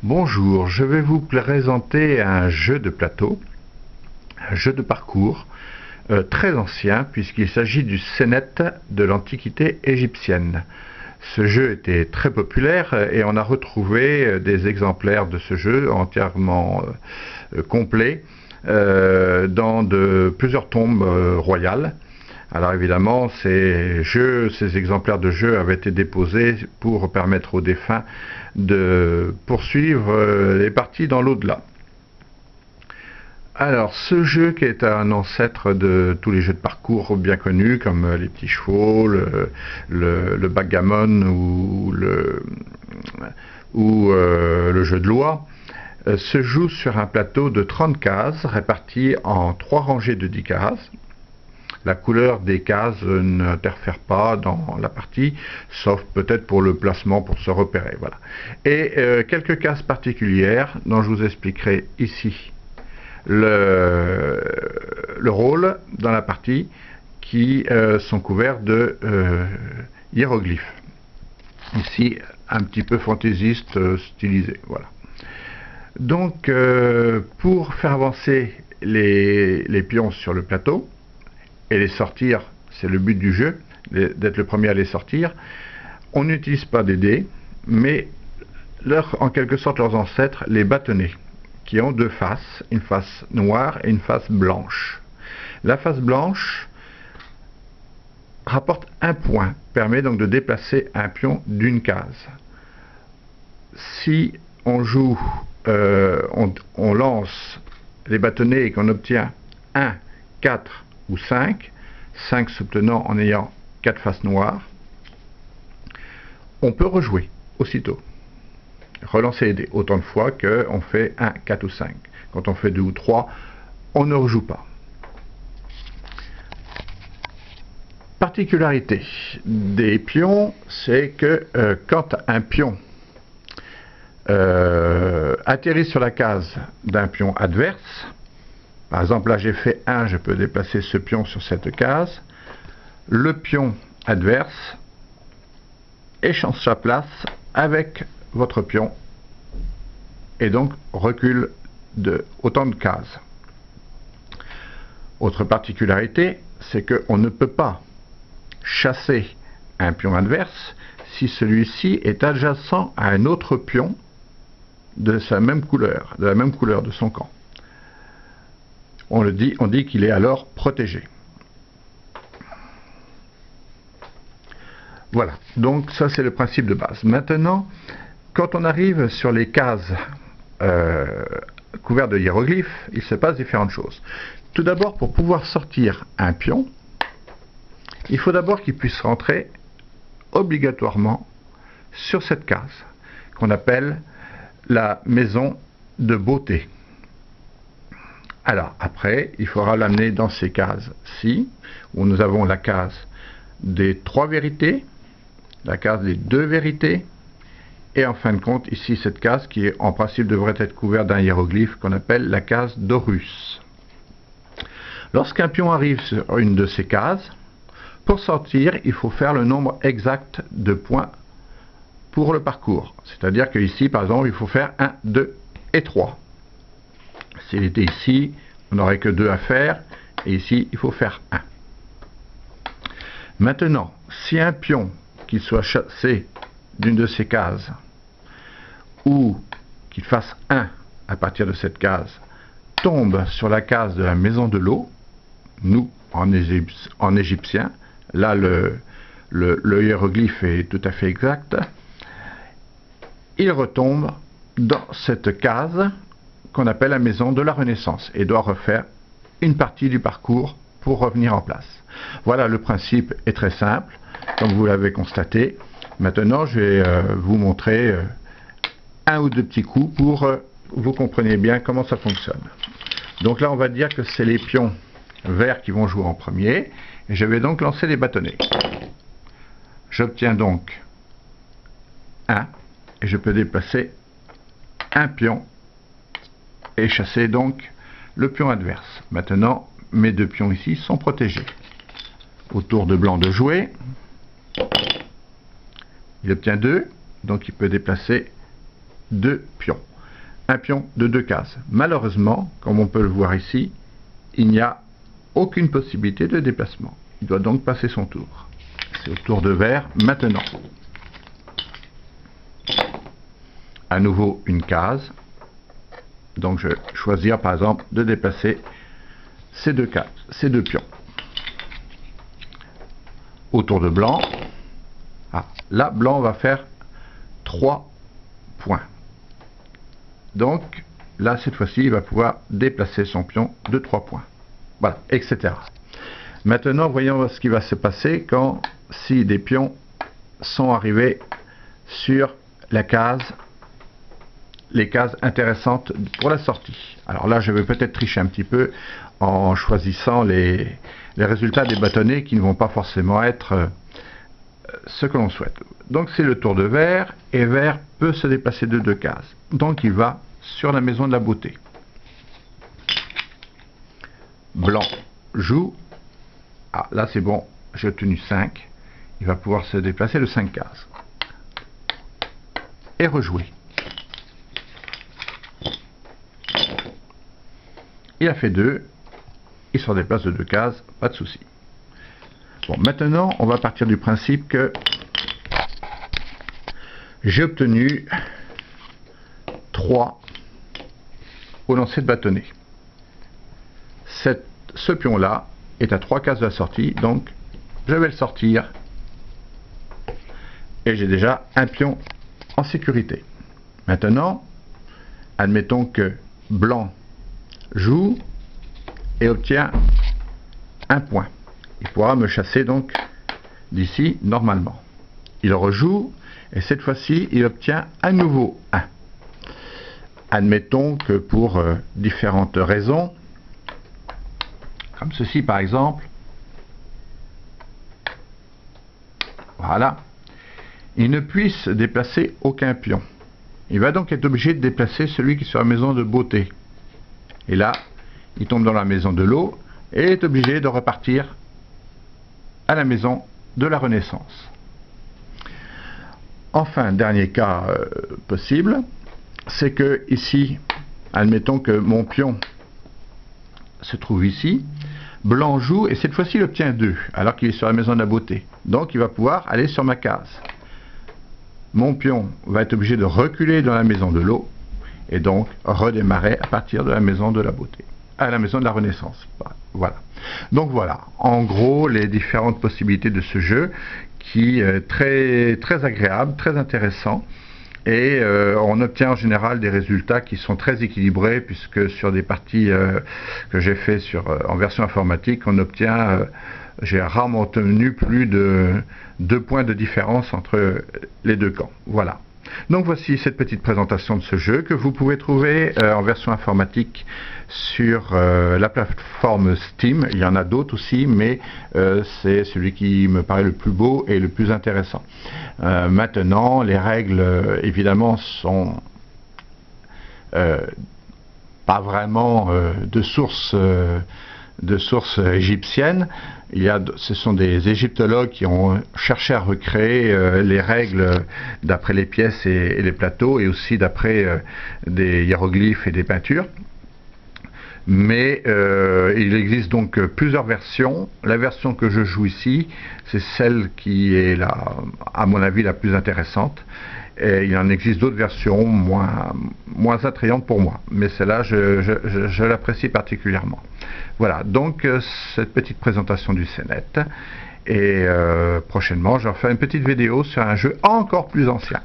Bonjour, je vais vous présenter un jeu de plateau, un jeu de parcours très ancien puisqu'il s'agit du Sénet de l'Antiquité égyptienne. Ce jeu était très populaire et on a retrouvé des exemplaires de ce jeu entièrement complets dans plusieurs tombes royales. Alors évidemment, ces exemplaires de jeu avaient été déposés pour permettre aux défunts de poursuivre les parties dans l'au-delà. Alors, ce jeu qui est un ancêtre de tous les jeux de parcours bien connus, comme les petits chevaux, le backgammon ou le jeu de loi, se joue sur un plateau de 30 cases réparties en 3 rangées de 10 cases. La couleur des cases n'interfère pas dans la partie, sauf peut-être pour le placement, pour se repérer. Voilà. Et quelques cases particulières dont je vous expliquerai ici le rôle dans la partie qui sont couverts de hiéroglyphes. Ici, un petit peu fantaisiste, stylisé. Voilà. Donc, pour faire avancer les pions sur le plateau, et les sortir, c'est le but du jeu, d'être le premier à les sortir, on n'utilise pas des dés, mais en quelque sorte leurs ancêtres, les bâtonnets, qui ont 2 faces, une face noire et une face blanche. La face blanche rapporte 1 point, permet donc de déplacer un pion d'une case. Si on joue, on lance les bâtonnets et qu'on obtient 1, 4 ou 5 s'obtenant en ayant 4 faces noires, on peut rejouer aussitôt. Relancer les dés autant de fois qu'on fait 1, 4 ou 5. Quand on fait 2 ou 3, on ne rejoue pas. Particularité des pions, c'est que quand un pion atterrit sur la case d'un pion adverse, par exemple là j'ai fait 1, je peux déplacer ce pion sur cette case, le pion adverse échange sa place avec votre pion et donc recule de autant de cases. Autre particularité, c'est qu'on ne peut pas chasser un pion adverse si celui-ci est adjacent à un autre pion de la même couleur de son camp. On dit qu'il est alors protégé. Voilà, donc ça c'est le principe de base. Maintenant, quand on arrive sur les cases couvertes de hiéroglyphes, il se passe différentes choses. Tout d'abord, pour pouvoir sortir un pion, il faut d'abord qu'il puisse rentrer obligatoirement sur cette case, qu'on appelle la maison de beauté. Alors après, il faudra l'amener dans ces cases-ci, où nous avons la case des 3 vérités, la case des 2 vérités, et en fin de compte, ici, cette case qui, en principe, devrait être couverte d'un hiéroglyphe qu'on appelle la case d'Horus. Lorsqu'un pion arrive sur une de ces cases, pour sortir, il faut faire le nombre exact de points pour le parcours. C'est-à-dire qu'ici, par exemple, il faut faire 1, 2 et 3. S'il était ici, on n'aurait que 2 à faire, et ici, il faut faire 1. Maintenant, si un pion, qu'il soit chassé d'une de ces cases, ou qu'il fasse 1 à partir de cette case, tombe sur la case de la maison de l'eau, nous, en égyptien, là, le hiéroglyphe est tout à fait exact, il retombe dans cette case qu'on appelle la maison de la Renaissance et doit refaire une partie du parcours pour revenir en place. Voilà, le principe est très simple, comme vous l'avez constaté. Maintenant, je vais vous montrer 1 ou 2 petits coups pour que vous compreniez bien comment ça fonctionne. Donc là, on va dire que c'est les pions verts qui vont jouer en premier, et je vais donc lancer les bâtonnets. J'obtiens donc 1, et je peux déplacer un pion et chasser donc le pion adverse. Maintenant, mes 2 pions ici sont protégés. Au tour de blanc de jouer, il obtient 2, donc il peut déplacer 2 pions. un pion de 2 cases. Malheureusement, comme on peut le voir ici, il n'y a aucune possibilité de déplacement. Il doit donc passer son tour. C'est au tour de vert maintenant. À nouveau une case. Donc je vais choisir par exemple de déplacer ces deux cases, ces deux pions. Au tour de blanc, là blanc va faire 3 points. Donc là cette fois-ci il va pouvoir déplacer son pion de 3 points. Voilà, etc. Maintenant voyons ce qui va se passer quand si des pions sont arrivés sur la case, les cases intéressantes pour la sortie. Alors là je vais peut-être tricher un petit peu en choisissant les résultats des bâtonnets qui ne vont pas forcément être ce que l'on souhaite. Donc c'est le tour de vert, et vert peut se déplacer de 2 cases. Donc il va sur la maison de la beauté. Blanc joue. Ah là c'est bon, j'ai obtenu 5. Il va pouvoir se déplacer de 5 cases. Et rejouer. Il a fait 2. Il se déplace de 2 cases, pas de souci. Bon, maintenant, on va partir du principe que j'ai obtenu 3 au lancer de bâtonnet. Ce pion-là est à 3 cases de la sortie, donc je vais le sortir. Et j'ai déjà un pion en sécurité. Maintenant, admettons que blanc joue et obtient un point. Il pourra me chasser donc d'ici normalement. Il rejoue et cette fois-ci il obtient à nouveau 1. Admettons que pour différentes raisons, comme ceci par exemple, voilà, il ne puisse déplacer aucun pion. Il va donc être obligé de déplacer celui qui est sur la maison de beauté. Et là, il tombe dans la maison de l'eau et est obligé de repartir à la maison de la Renaissance. Enfin, dernier cas possible, c'est que ici, admettons que mon pion se trouve ici, blanc joue et cette fois-ci il obtient 2, alors qu'il est sur la maison de la beauté. Donc il va pouvoir aller sur ma case. Mon pion va être obligé de reculer dans la maison de l'eau et donc redémarrer à partir de la maison de la beauté, à la maison de la Renaissance. Voilà. Donc voilà, en gros, les différentes possibilités de ce jeu qui est très agréable, très intéressant. Et on obtient en général des résultats qui sont très équilibrés, puisque sur des parties que j'ai fait en version informatique, on obtient, j'ai rarement obtenu plus de 2 points de différence entre les deux camps. Voilà. Donc voici cette petite présentation de ce jeu que vous pouvez trouver en version informatique sur la plateforme Steam. Il y en a d'autres aussi, mais c'est celui qui me paraît le plus beau et le plus intéressant. Maintenant, les règles évidemment sont pas vraiment de source égyptienne. Ce sont des égyptologues qui ont cherché à recréer les règles d'après les pièces et les plateaux, et aussi d'après des hiéroglyphes et des peintures. Mais il existe donc plusieurs versions. La version que je joue ici, c'est celle qui est à mon avis la plus intéressante. Et il en existe d'autres versions moins attrayantes pour moi, mais celle-là je l'apprécie particulièrement. Voilà, donc cette petite présentation du Senet, et prochainement je vais faire une petite vidéo sur un jeu encore plus ancien.